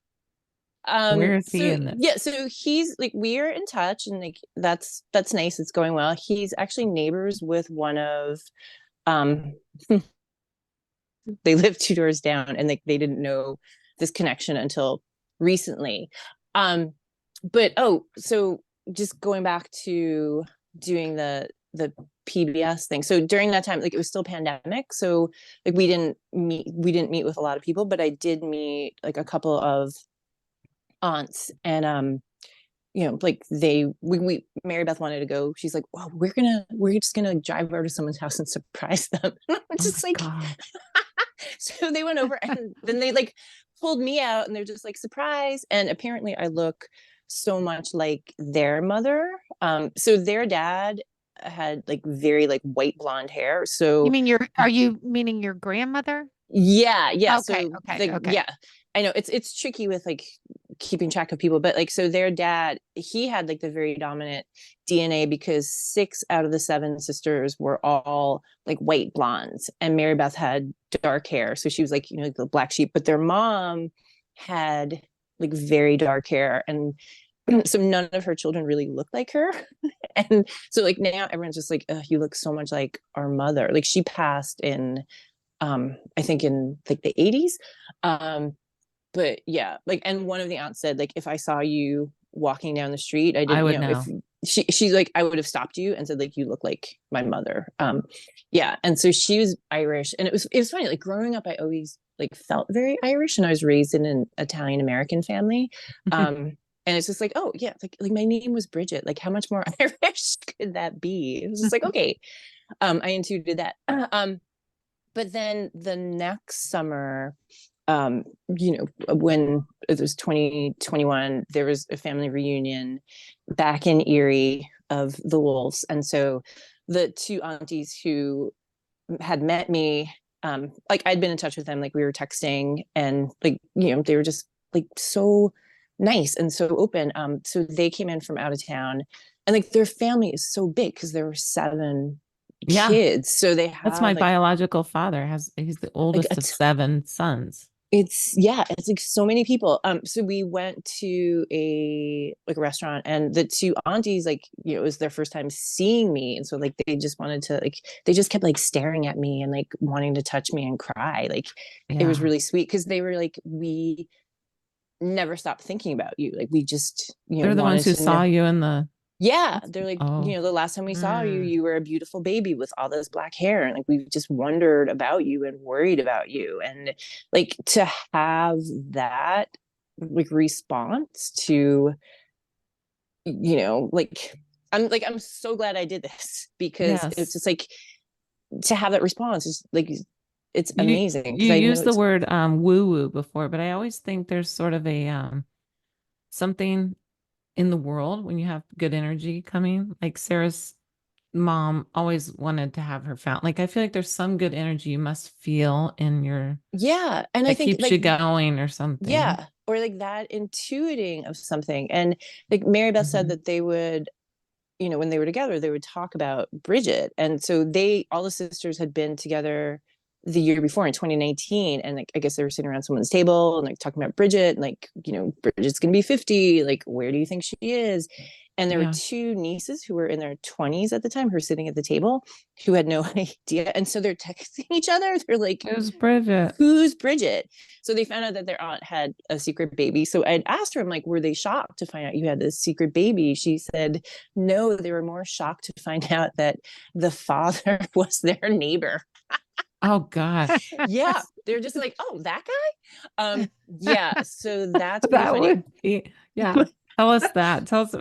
B: Where is he in this?
C: Yeah, so he's like, we're in touch, and like that's nice, it's going well. He's actually neighbors with one of they live 2 doors down, and like they didn't know this connection until recently. But so just going back to doing the PBS thing. So during that time, like it was still pandemic. So like we didn't meet with a lot of people, but I did meet like a couple of aunts, and like we Mary Beth wanted to go. She's like, well, we're just gonna drive over to someone's house and surprise them. I'm just like, so they went over, and then they like pulled me out, and they're just like, surprise. And apparently I look so much like their mother. So their dad had like very like white blonde hair. So
A: you mean are you meaning your grandmother?
C: Yeah.
A: Okay.
C: So okay. Yeah, I know it's tricky with like keeping track of people, but like, so their dad, he had like the very dominant DNA because 6 out of the 7 sisters were all like white blondes, and Mary Beth had dark hair, so she was like, like the black sheep. But their mom had like very dark hair, and so none of her children really looked like her. And so like now everyone's just like, you look so much like our mother. Like she passed in I think in like the 80s. But yeah, like, and one of the aunts said, like, if I saw you walking down the street, I
B: I
C: didn't,
B: would
C: if
B: know.
C: she's like, I would have stopped you and said, like, you look like my mother. Yeah. And so she was Irish, and it was funny, like growing up, I always like felt very Irish, and I was raised in an Italian American family. And it's just like, oh yeah, like my name was Bridget. Like, how much more Irish could that be? It was just like, okay. I intuited that. But then the next summer, when it was 2021, there was a family reunion back in Erie of the Wolves. And so the 2 aunties who had met me, like I'd been in touch with them, like we were texting, and like, they were just like so nice and so open. So they came in from out of town, and like their family is so big because there were 7
B: Yeah.
C: kids. So they
B: That's my
C: have like
B: biological father. He's the
C: like
B: oldest
C: a
B: of 7 sons.
C: it's like so many people. So we went to a like a restaurant, and the 2 aunties, like, it was their first time seeing me, and so like they just wanted to, like, they just kept like staring at me and like wanting to touch me and cry. Like it was
B: Yeah.
C: really sweet because they were like, we never stopped thinking about you, like we just
B: They're the ones
C: wanted
B: who
C: to know.
B: saw you in the
C: Yeah, they're like,
B: oh.
C: the last time we saw you,
B: Mm.
C: you were a beautiful baby with all this black hair. And like, we just wondered about you and worried about you. And like to have that like response to, like, I'm so glad I did this, because it's
B: Yes.
C: just like to have that response is like, it's
B: You
C: amazing
B: you
C: because I know
B: used the
C: it's,
B: word woo woo before, but I always think there's sort of a something in the world when you have good energy coming. Like Sarah's mom always wanted to have her fountain. Like I feel like there's some good energy you must feel in your
C: yeah. And I
B: that
C: think
B: keeps
C: like,
B: you going or something.
C: yeah, or like that intuiting of something. And like Mary Beth said
B: Mhm.
C: that they would, when they were together, they would talk about Bridget. And so all the sisters had been together the year before in 2019. And like, I guess they were sitting around someone's table and like talking about Bridget, and like, Bridget's going to be 50. Like, where do you think she is? And there were
B: Yeah.
C: 2 nieces who were in their 20s at the time, who were sitting at the table, who had no idea. And so they're texting each other. They're like,
B: It was Bridget.
C: who's Bridget? So they found out that their aunt had a secret baby. So I'd asked her, I'm like, were they shocked to find out you had this secret baby? She said, no, they were more shocked to find out that the father was their neighbor.
B: Oh gosh.
C: Yeah. They're just like, oh, that guy? Yeah. So that's pretty
B: That
C: funny.
B: would be yeah. Tell us that. Tell us.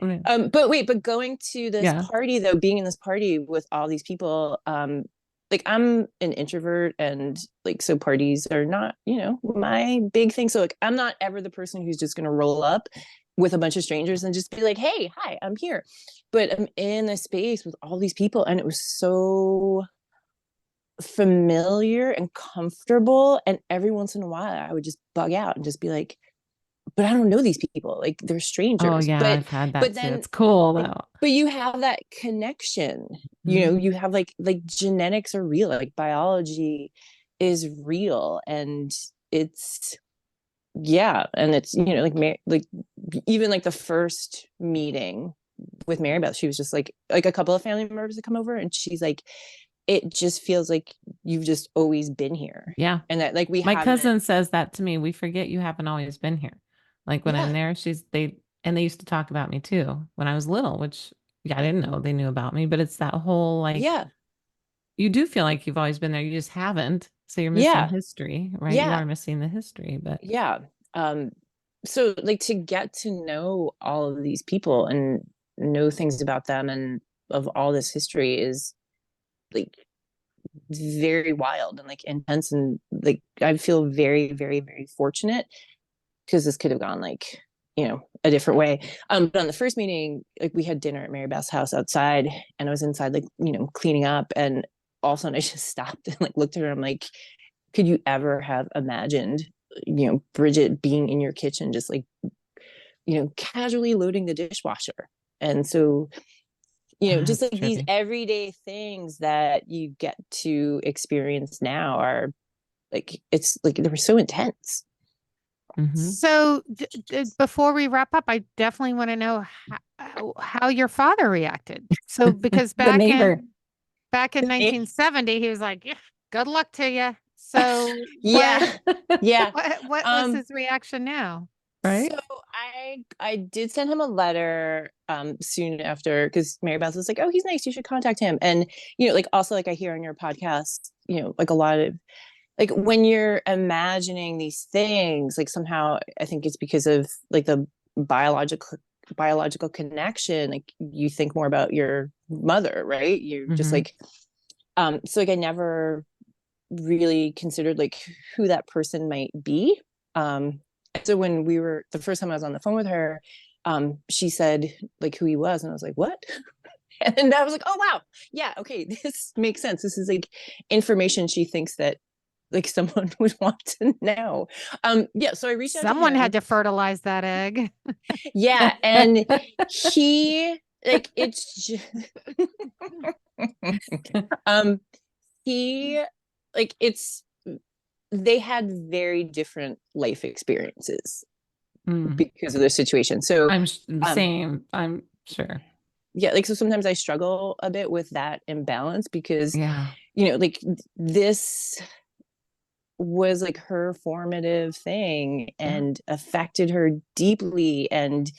C: But going to this
B: Yeah.
C: party though, being in this party with all these people, like I'm an introvert, and like, so parties are not, my big thing. So like, I'm not ever the person who's just going to roll up with a bunch of strangers and just be like, hey, hi, I'm here. But I'm in a space with all these people, and it was so familiar and comfortable. And every once in a while, I would just bug out and just be like, but I don't know these people. Like, they're
B: Oh
C: strangers.
B: yeah,
C: But
B: I've had
C: but
B: that too.
C: then
B: It's cool
C: like,
B: though.
C: but you have that connection.
B: Mhm.
C: You have like genetics are real. Like biology is real, and it's, yeah, and it's, like even like the first meeting with Mary Beth, she was just like a couple of family members had come over, and she's like, it just feels like you've just always been here,
B: Yeah.
C: and that like we
B: My
C: haven't.
B: cousin says that to me. We forget you haven't always been here. Like when I'm
C: Yeah,
B: there, they used to talk about me too when I was little, which yeah, I didn't know they knew about me, but it's that whole like
C: yeah,
B: you do feel like you've always been there. You just haven't. So you're missing
C: yeah,
B: history, right? You
C: yeah,
B: are missing the history, but
C: yeah. um so like to get to know all of these people and know things about them and of all this history is like very wild and like intense, and like I feel very, very, very fortunate, because this could have gone like, a different way. But on the first meeting, like we had dinner at Mary Beth's house outside, and I was inside like, cleaning up, and all of a sudden I just stopped and like looked at her. I'm like, could you ever have imagined Bridget being in your kitchen, just like, casually loading the dishwasher. And so, just
B: That's
C: like these
B: trippy.
C: everyday things that you get to experience now are like, it's like they were so intense.
B: Mm-hmm.
A: So before we wrap up, I definitely want to know how your father reacted. So because
B: The neighbor.
A: back in 1970, he was like, "Yeah, good luck to you." So
C: Yeah. Yeah.
A: what was his reaction now?
B: Right?
C: So I did send him a letter soon after, because Mary Beth was like, "Oh, he's nice. You should contact him." And like, also, like, I hear on your podcast, like a lot of, like, when you're imagining these things, like, somehow I think it's because of like the biological connection. Like, you think more about your mother, right? You're just
B: Mm-hmm.
C: like, so like, I never really considered like who that person might be. So when we were the first time I was on the phone with her, she said like who he was, and I was like, what? And I was like, oh wow, yeah, okay, this makes sense. This is like information she thinks that like someone would want to know. Yeah, so I reached out to
A: Someone
C: him.
A: had to fertilize that egg.
C: Yeah, and he like it's just, um he like it's they had very different life experiences
B: Mm.
C: because of their situation. So
B: I'm
C: um
B: same. I'm sure.
C: yeah, like, so sometimes I struggle a bit with that imbalance, because
B: Yeah.
C: like, this was like her formative thing
B: Yeah.
C: and affected her deeply. And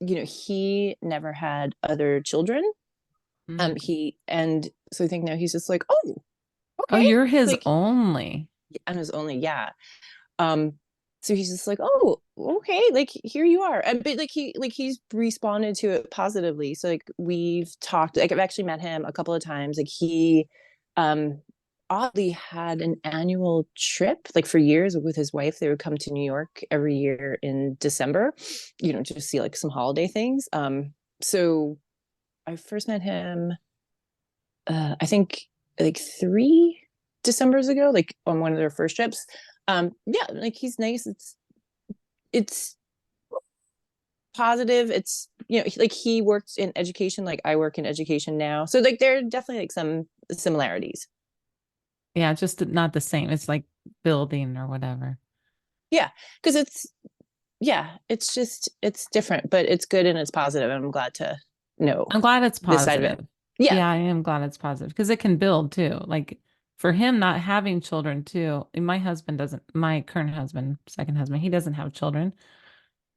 C: he never had other children.
B: Mm.
C: He and so I think now he's just like, oh,
B: Oh,
C: okay,
B: you're his
C: like,
B: only.
C: and his only, yeah. um so he's just like, oh, okay, like, here you are. But like, he's responded to it positively. So like, we've talked, like, I've actually met him a couple of times. Like, he um oddly had an annual trip, like, for years with his wife. They would come to New York every year in December, to see like some holiday things. So I first met him, I think, like 3 Decembers ago, like on one of their first trips. Yeah, like, he's nice. It's positive. It's, like, he worked in education, like I work in education now. So like, there are definitely like some similarities.
B: Yeah, just not the same. It's like building or whatever.
C: Yeah, because it's just, it's different, but it's good and it's positive. And I'm glad to know
B: I'm glad it's
C: this side of it.
B: positive.
C: Yeah.
B: Yeah, I am glad it's positive because it can build too. Like for him not having children too. And my current husband, second husband, he doesn't have children.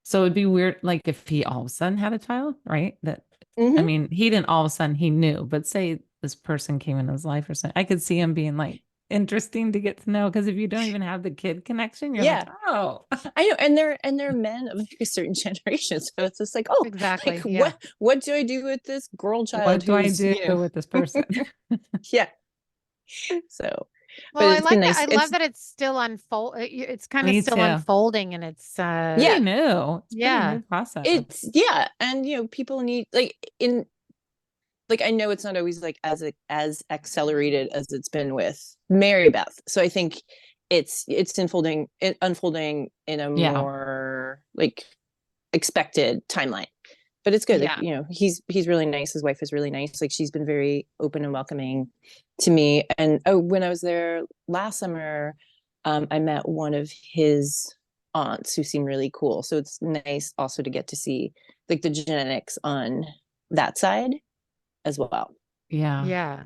B: So it'd be weird, like if he all of a sudden had a child, right? I
C: Hmm.
B: mean, he didn't all of a sudden he knew, but say this person came in his life or something, I could see him being like interesting to get to know. Because if you don't even have the kid connection, you're like,
C: Yeah,
B: oh,
C: I know. And they're men of like a certain generation. So it's just like, oh, like,
A: Exactly. Yeah.
C: what do I do with this girl child
B: what do I
C: who's,
B: do with this person?
C: yeah. So,
A: Well,
C: but
A: I
C: it's been
A: like that.
C: nice.
A: I love
C: It's,
A: that it's still it's kind of
B: Me
A: still
B: too.
A: unfolding and it's
C: yeah,
B: Pretty new. It's pretty
A: yeah.
B: new process.
C: it's, yeah. And people need, like, in, like, I know it's not always like as accelerated as it's been with Mary Beth. So I think it's unfolding in a
B: Yeah.
C: more like expected timeline. But it's good. Like,
A: Yeah.
C: he's really nice. His wife is really nice. Like, she's been very open and welcoming to me. And when I was there last summer, I met one of his aunts who seemed really cool. So it's nice also to get to see like the genetics on that side as well.
B: Yeah.
A: Yeah.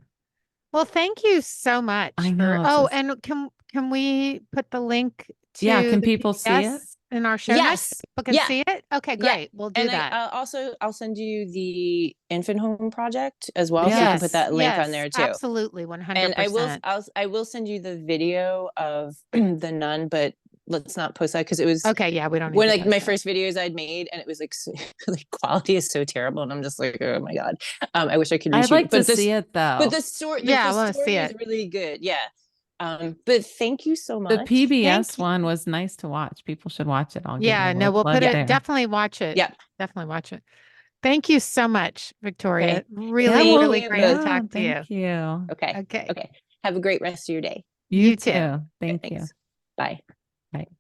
A: Well, thank you so
B: I
A: much for
B: know. It's
A: oh,
B: just,
A: and can we put the link
B: yeah.
A: to
B: Can
A: the
B: people see it?
A: PBS in our show notes so
C: Yes.
A: people can
C: Yeah.
A: see it? Okay,
C: Yeah.
A: great. We'll do
C: And
A: that.
C: I'll send you the infant home project as well, so you can put
B: Yes.
C: that link on
A: Yes,
C: there too.
A: absolutely,
C: And
A: $100.
C: I will send you the video of the nun, but let's not post that, because it was
A: Okay, yeah, we don't need
C: one
A: to
C: of like my
A: post that.
C: first videos I'd made, and it was like, the quality is so terrible, and I'm just like, oh my god. I wish I could
B: I'd
C: reshoot,
B: like to see it
C: but
B: though.
A: Yeah, I
C: the
A: want to see
C: story is
A: it.
C: really good. Yeah. But thank you so
B: The
C: much.
B: PBS
C: Thank you.
B: one was nice to watch. People should watch it. I'll give you
A: Yeah,
B: a
A: no,
B: little
A: we'll put
B: plug
C: Yeah.
A: it
B: there.
A: definitely watch it.
C: Yeah.
A: Definitely watch it. Thank you so much, Victoria.
C: Okay.
B: Yeah,
A: Really,
C: Thank
B: well,
A: really
C: you
A: great to
C: both.
B: yeah,
A: talk to you.
B: thank you.
C: Okay.
A: Okay.
C: Okay. Have a great rest of your day.
B: You
A: You too.
B: too.
C: Okay,
B: Thank you.
C: thanks. Bye.
B: Bye.